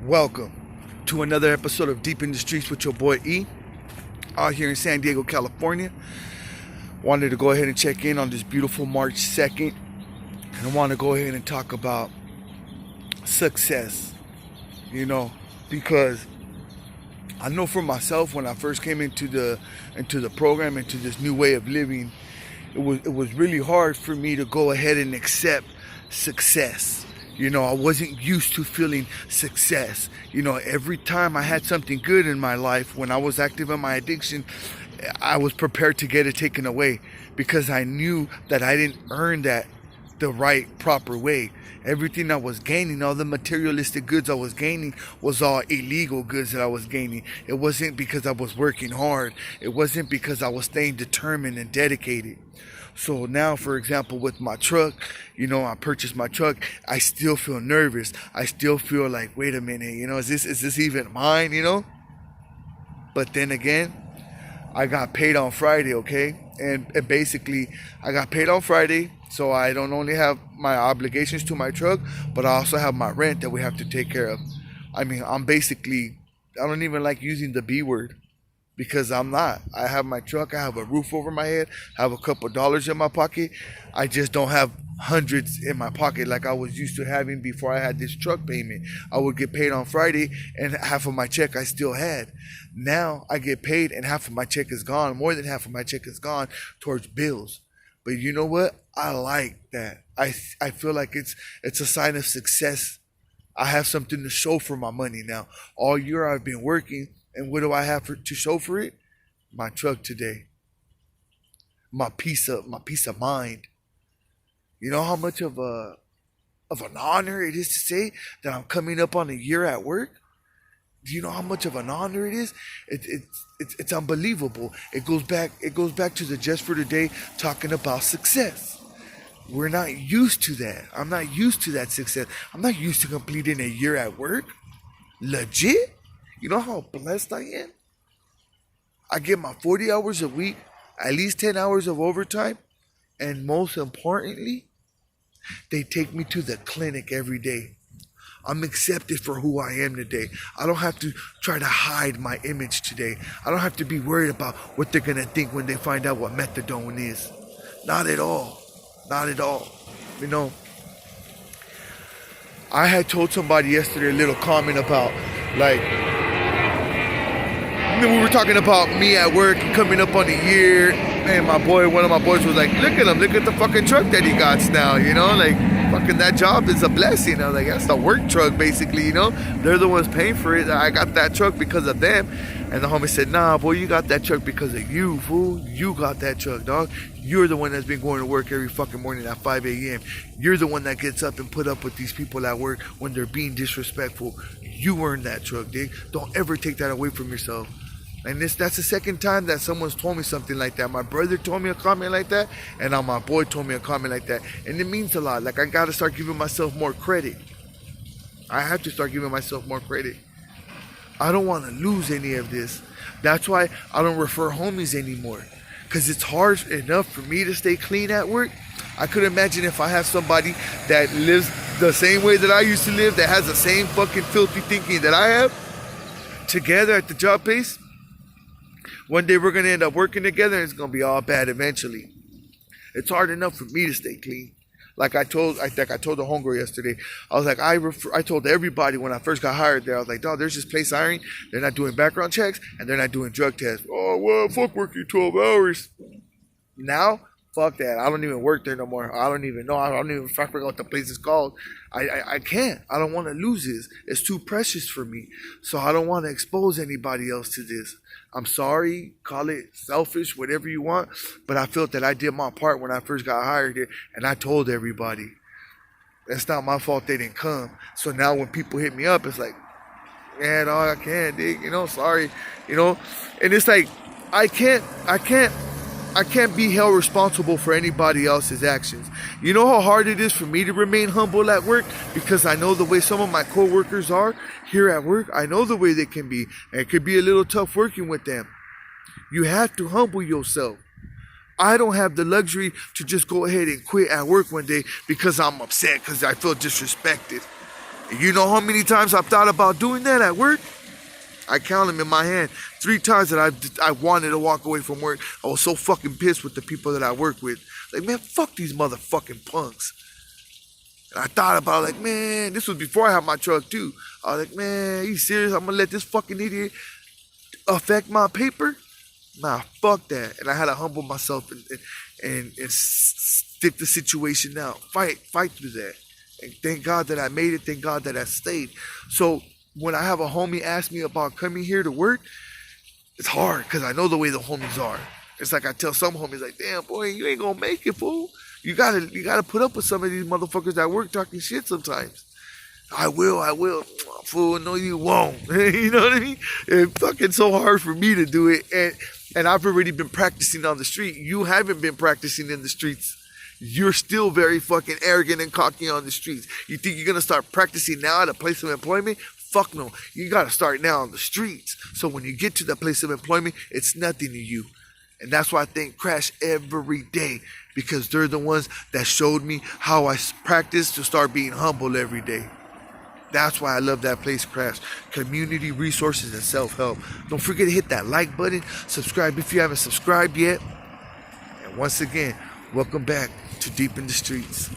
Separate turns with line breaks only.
Welcome to another episode of Deep in the Streets with your boy E, out here in San Diego, California. Wanted to go ahead and check in on this beautiful March 2nd, and I want to go ahead and talk about success, because I know for myself when I first came into the program, into this new way of living, it was really hard for me to go ahead and accept success. I wasn't used to feeling success. Every time I had something good in my life, when I was active in my addiction, I was prepared to get it taken away because I knew that I didn't earn that the right, proper way. Everything I was gaining, all the materialistic goods I was gaining, was all illegal goods that I was gaining. It wasn't because I was working hard. It wasn't because I was staying determined and dedicated. So now, for example, with my truck, I purchased my truck. I still feel nervous. I still feel like, wait a minute, is this even mine, But then again, I got paid on Friday, okay? And basically, I got paid on Friday, so I don't only have my obligations to my truck, but I also have my rent that we have to take care of. I mean, I don't even like using the B word. Because I'm not. I have my truck. I have a roof over my head. I have a couple dollars in my pocket. I just don't have hundreds in my pocket like I was used to having before I had this truck payment. I would get paid on Friday and half of my check I still had. Now I get paid and half of my check is gone. More than half of my check is gone towards bills. But you know what? I like that. I feel like it's a sign of success. I have something to show for my money now. All year I've been working. And what do I have to show for it? My truck today. My peace of mind. You know how much of an honor it is to say that I'm coming up on a year at work? Do you know how much of an honor it is? It's unbelievable. It goes back to the Just for Today talking about success. We're not used to that. I'm not used to that success. I'm not used to completing a year at work. Legit? You know how blessed I am? I get my 40 hours a week, at least 10 hours of overtime, and most importantly, they take me to the clinic every day. I'm accepted for who I am today. I don't have to try to hide my image today. I don't have to be worried about what they're going to think when they find out what methadone is. Not at all. Not at all. I had told somebody yesterday a little comment about, we were talking about me at work coming up on a year, and one of my boys was like, look at the fucking truck that he got now, fucking that job is a blessing. I was like, that's the work truck basically, they're the ones paying for it. I got that truck because of them. And the homie said, nah, boy, you got that truck because of you, fool. You got that truck, dog. You're the one that's been going to work every fucking morning at 5 a.m. You're the one that gets up and put up with these people at work when they're being disrespectful. You earned that truck, dig. Don't ever take that away from yourself. And that's the second time that someone's told me something like that. My brother told me a comment like that, and now my boy told me a comment like that. And it means a lot. Like, I got to start giving myself more credit. I have to start giving myself more credit. I don't want to lose any of this. That's why I don't refer homies anymore. Because it's hard enough for me to stay clean at work. I could imagine if I have somebody that lives the same way that I used to live, that has the same fucking filthy thinking that I have, together at the job pace. One day we're going to end up working together and it's going to be all bad eventually. It's hard enough for me to stay clean. I told the homegirl yesterday, I was like, I told everybody when I first got hired there, I was like, dog, there's this place hiring. They're not doing background checks and they're not doing drug tests. Oh, well, fuck working 12 hours. Now, fuck that. I don't even work there no more. I don't even know. I don't even forget what the place is called. I can't. I don't want to lose this. It's too precious for me. So I don't want to expose anybody else to this. I'm sorry. Call it selfish, whatever you want. But I felt that I did my part when I first got hired here. And I told everybody. It's not my fault they didn't come. So now when people hit me up, it's like, yeah, dog, I can't, dig. Sorry. And it's like, I can't be held responsible for anybody else's actions. You know how hard it is for me to remain humble at work? Because I know the way some of my coworkers are here at work. I know the way they can be. And it could be a little tough working with them. You have to humble yourself. I don't have the luxury to just go ahead and quit at work one day because I'm upset, because I feel disrespected. And you know how many times I've thought about doing that at work? I count them in my hand. 3 times that I wanted to walk away from work. I was so fucking pissed with the people that I work with. Like, man, fuck these motherfucking punks. And I thought about it, like, man, this was before I had my truck too. I was like, man, are you serious? I'm gonna let this fucking idiot affect my paper? Nah, fuck that. And I had to humble myself and stick the situation out. Fight through that. And thank God that I made it. Thank God that I stayed. So when I have a homie ask me about coming here to work, it's hard because I know the way the homies are. It's like I tell some homies, like, damn, boy, you ain't gonna make it, fool. You gotta put up with some of these motherfuckers that work talking shit sometimes. I will. Fool, no you won't. You know what I mean? It's fucking so hard for me to do it. And I've already been practicing on the street. You haven't been practicing in the streets. You're still very fucking arrogant and cocky on the streets. You think you're gonna start practicing now at a place of employment? Fuck no. You gotta start now on the streets. So when you get to the place of employment, it's nothing to you. And that's why I thank Crash every day, because they're the ones that showed me how I practice to start being humble every day. That's why I love that place, Crash. Community resources and self-help. Don't forget to hit that like button. Subscribe if you haven't subscribed yet. And once again, welcome back to Deep in the Streets.